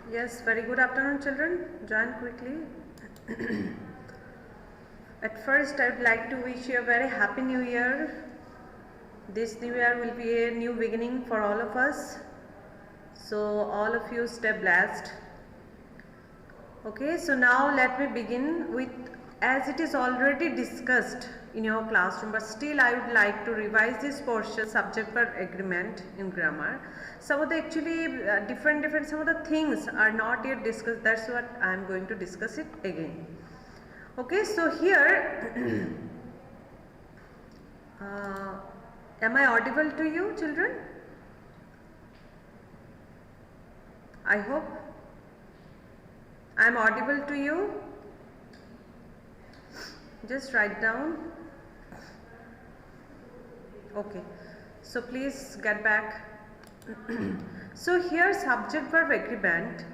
Yes, very good afternoon, children. Join quickly. At first, I would like to wish you a very happy new year. This new year will be a new beginning for all of us. So, all of you stay blessed. Okay, so now let me begin with, as it is already discussed in your classroom, but still I would like to revise this portion, subject verb agreement in grammar. Some of the different some of the things are not yet discussed. That's what I am going to discuss it again. Okay, so here am I audible to you, children? I hope I am audible to you. Just write down. Okay, so please get back. So here subject verb agreement.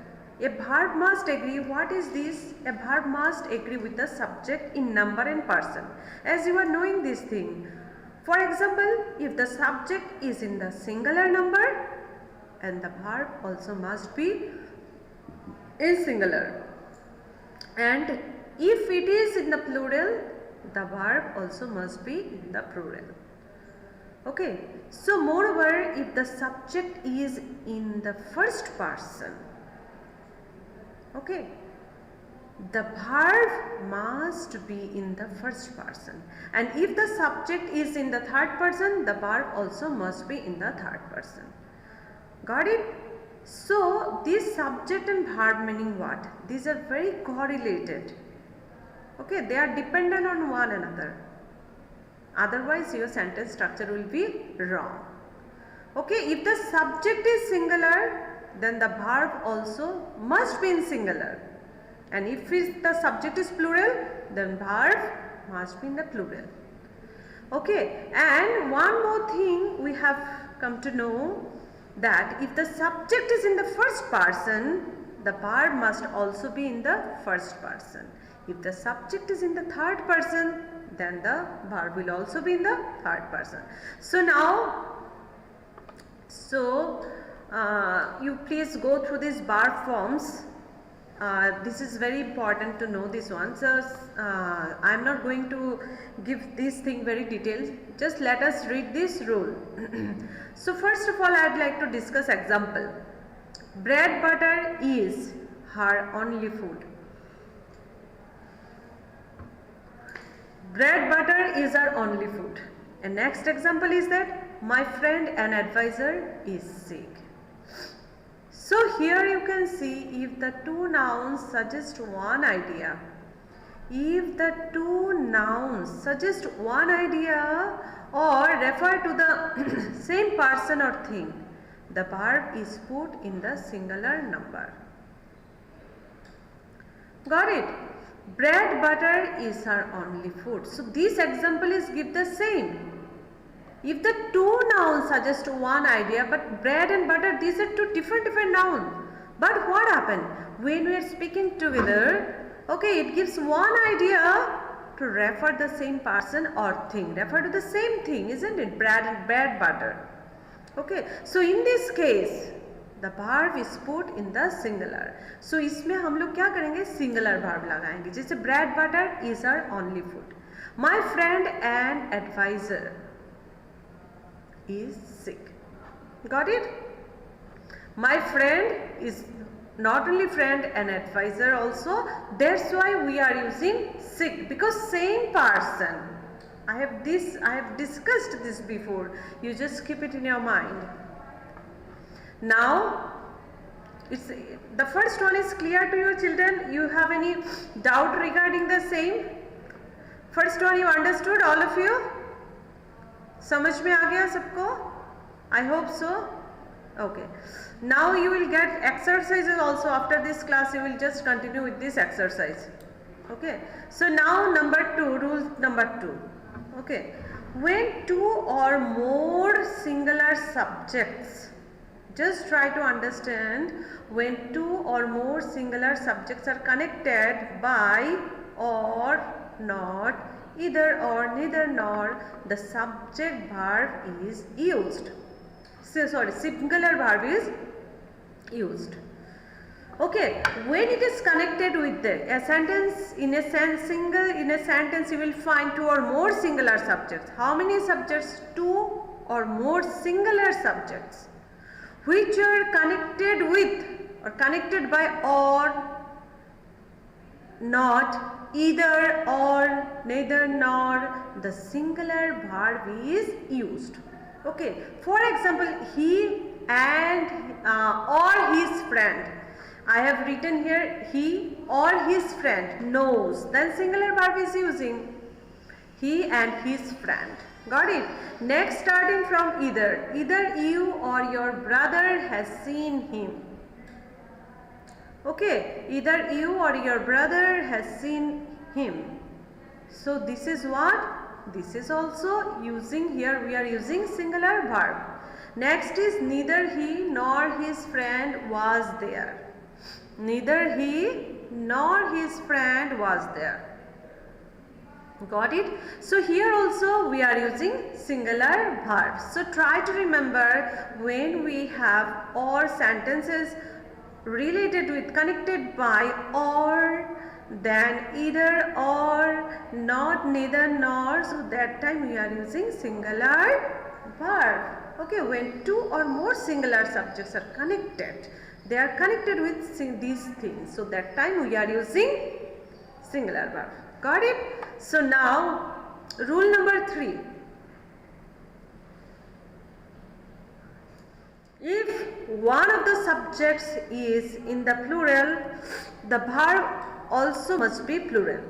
A verb must agree. What is this? A verb must agree with the subject in number and person. As you are knowing this thing. For example, if the subject is in the singular number, and the verb also must be in singular. And if it is in the plural, the verb also must be in the plural. Okay. So moreover, if the subject is in the first person, okay, the verb must be in the first person. And if the subject is in the third person, the verb also must be in the third person. Got it? So this subject and verb meaning what? These are very correlated. Okay, they are dependent on one another. Otherwise your sentence structure will be wrong. Okay, if the subject is singular, then the verb also must be in singular. And if the subject is plural, then verb must be in the plural. Okay, and one more thing we have come to know, that if the subject is in the first person, the verb must also be in the first person. If the subject is in the third person, then the verb will also be in the third person. So now, you please go through these verb forms. This is very important to know this one. So I am not going to give this thing very detailed. Just let us read this rule. So first of all, I would like to discuss example. Bread butter is her only food. Bread butter is our only food. And next example is that my friend and advisor is sick. So here you can see, if the two nouns suggest one idea, if the two nouns suggest one idea or refer to the same person or thing, the verb is put in the singular number. Got it? Bread butter is her only food. So this example is give the same. If the two nouns suggest one idea, but bread and butter, these are two different nouns. But what happened? When we are speaking together, okay, it gives one idea to refer the same person or thing. Refer to the same thing, isn't it? Bread butter. Okay, so in this case, the verb is put in the singular. So इसमें हम लोग क्या करेंगे? Singular verb लगाएंगे. जैसे bread butter is our only food. My friend and advisor is sick. Got it? My friend is not only friend and advisor also. That's why we are using sick, because same person. I have discussed this before. You just keep it in your mind. Now, the first one is clear to you, children. You have any doubt regarding the same? First one you understood, all of you? समझ में आ गया सबको? I hope so. Okay. Now you will get exercises also. After this class, you will just continue with this exercise. Okay. So now rule number 2. Okay. When two or more singular subjects, just try to understand, when two or more singular subjects are connected by or, not, either or, neither nor, the subject verb is used. Singular verb is used. Okay, when it is connected with a sentence, in a sentence you will find two or more singular subjects. How many subjects? Two or more singular subjects which are connected with or connected by or, not, either or, neither nor. The singular verb is used. Okay, for example, he and or his friend. I have written here he or his friend knows, then singular verb is using he and his friend. Got it? Next, starting from either. Either you or your brother has seen him. Okay, either you or your brother has seen him. So this is what? This is also using, here we are using singular verb. Next is neither he nor his friend was there. Neither he nor his friend was there. Got it? So here also we are using singular verbs. So try to remember, when we have or sentences related with, connected by or, then either or, not, neither nor, so that time we are using singular verb. Okay, when two or more singular subjects are connected, they are connected with these things, so that time we are using singular verb. Got it? So now rule number 3. If one of the subjects is in the plural, the verb also must be plural.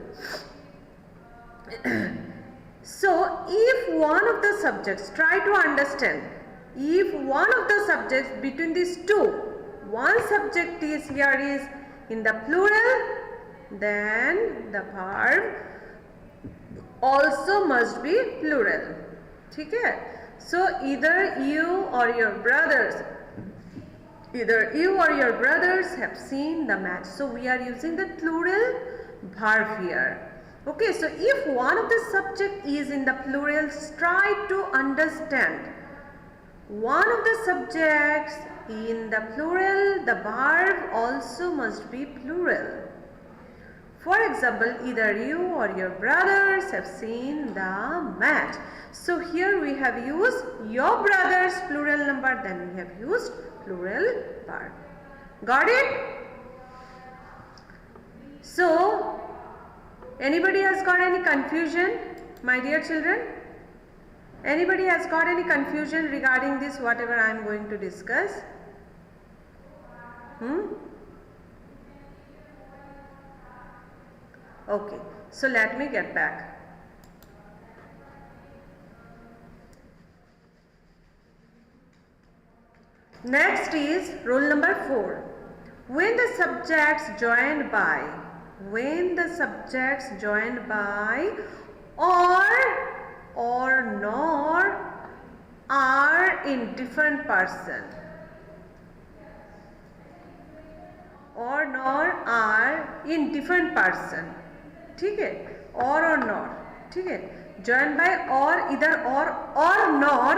So if one of the subjects, try to understand, if one of the subjects between these two, one subject is here is in the plural, then the verb also must be plural. Okay? So either you or your brothers have seen the match. So we are using the plural verb here. Okay, so if one of the subject is in the plural, try to understand. One of the subjects in the plural, the verb also must be plural. For example, either you or your brothers have seen the match. So here we have used your brothers plural number, then we have used plural verb. Got it? So, anybody has got any confusion, my dear children? Anybody has got any confusion regarding this, whatever I am going to discuss? Okay, so let me get back. Next is rule number 4. When the subjects joined by, or nor are in different person, or nor are in different person, ठीक है, or nor, ठीक है, joined by or, either or nor,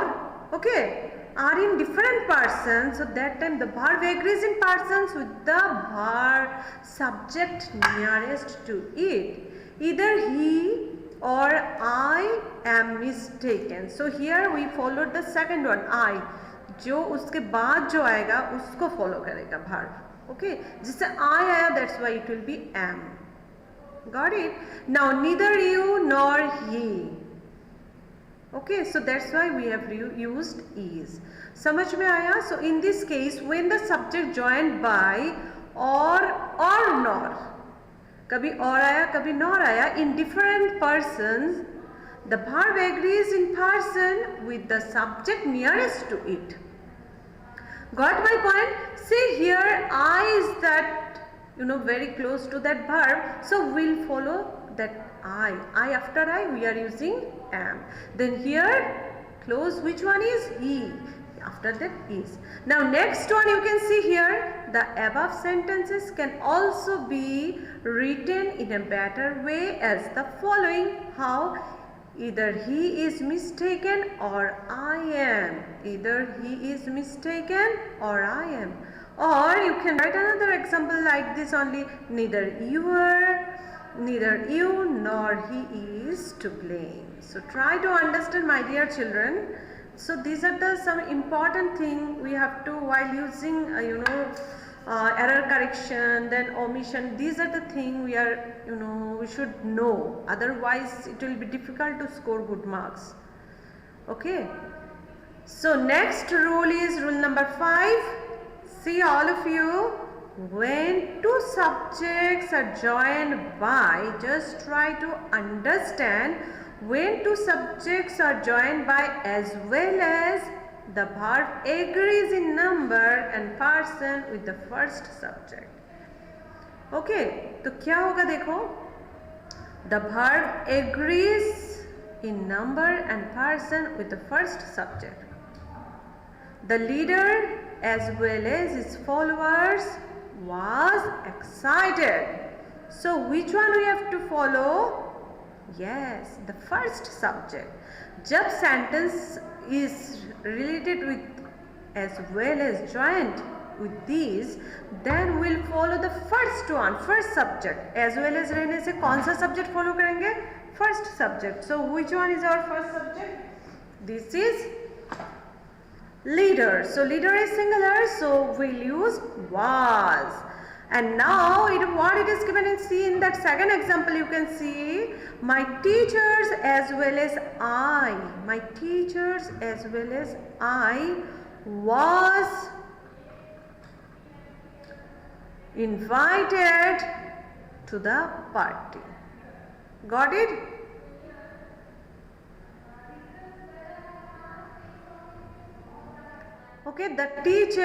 okay, are in different persons, so that time the verb agrees in persons with the verb subject nearest to it. Either he or I am mistaken. So here we followed the second one, I. जो उसके बाद जो आएगा उसको follow करेगा verb. Okay, जिससे I आया, that's why it will be am. Got it? Now neither you nor he. Okay, so that's why we have used is. समझ में आया? So in this case, when the subject joined by or nor, कभी और आया, कभी nor आया, in different persons, the verb agrees in person with the subject nearest to it. Got my point? See here, I is that, very close to that verb, so we'll follow that I after I we are using am. Then here close, which one is he, after that is. Now next one, you can see here the above sentences can also be written in a better way as the following. How? Either he is mistaken or I am. Either he is mistaken or I am. Or you can write another example like this only, neither you nor he is to blame. So try to understand, my dear children. So these are the some important thing we have to, while using error correction, then omission. These are the thing we are, we should know. Otherwise it will be difficult to score good marks. Okay. So next rule is rule number 5. See all of you, when two subjects are joined by, just try to understand when two subjects are joined by as well as the verb agrees in number and person with the first subject. Okay, तो क्या होगा देखो, the verb agrees in number and person with the first subject. The leader as well as his followers was excited. So which one we have to follow? Yes, the first subject. जब sentence is related with as well as joined with these, then we'll follow the first one, first subject. As well as रहने से कौन सा subject follow करेंगे? First subject. So which one is our first subject? This is leader. So leader is singular, so we'll use was. And now what it is given in C, in that second example you can see, my teachers as well as I. My teachers as well as I was invited to the party. Got it? Okay, the teacher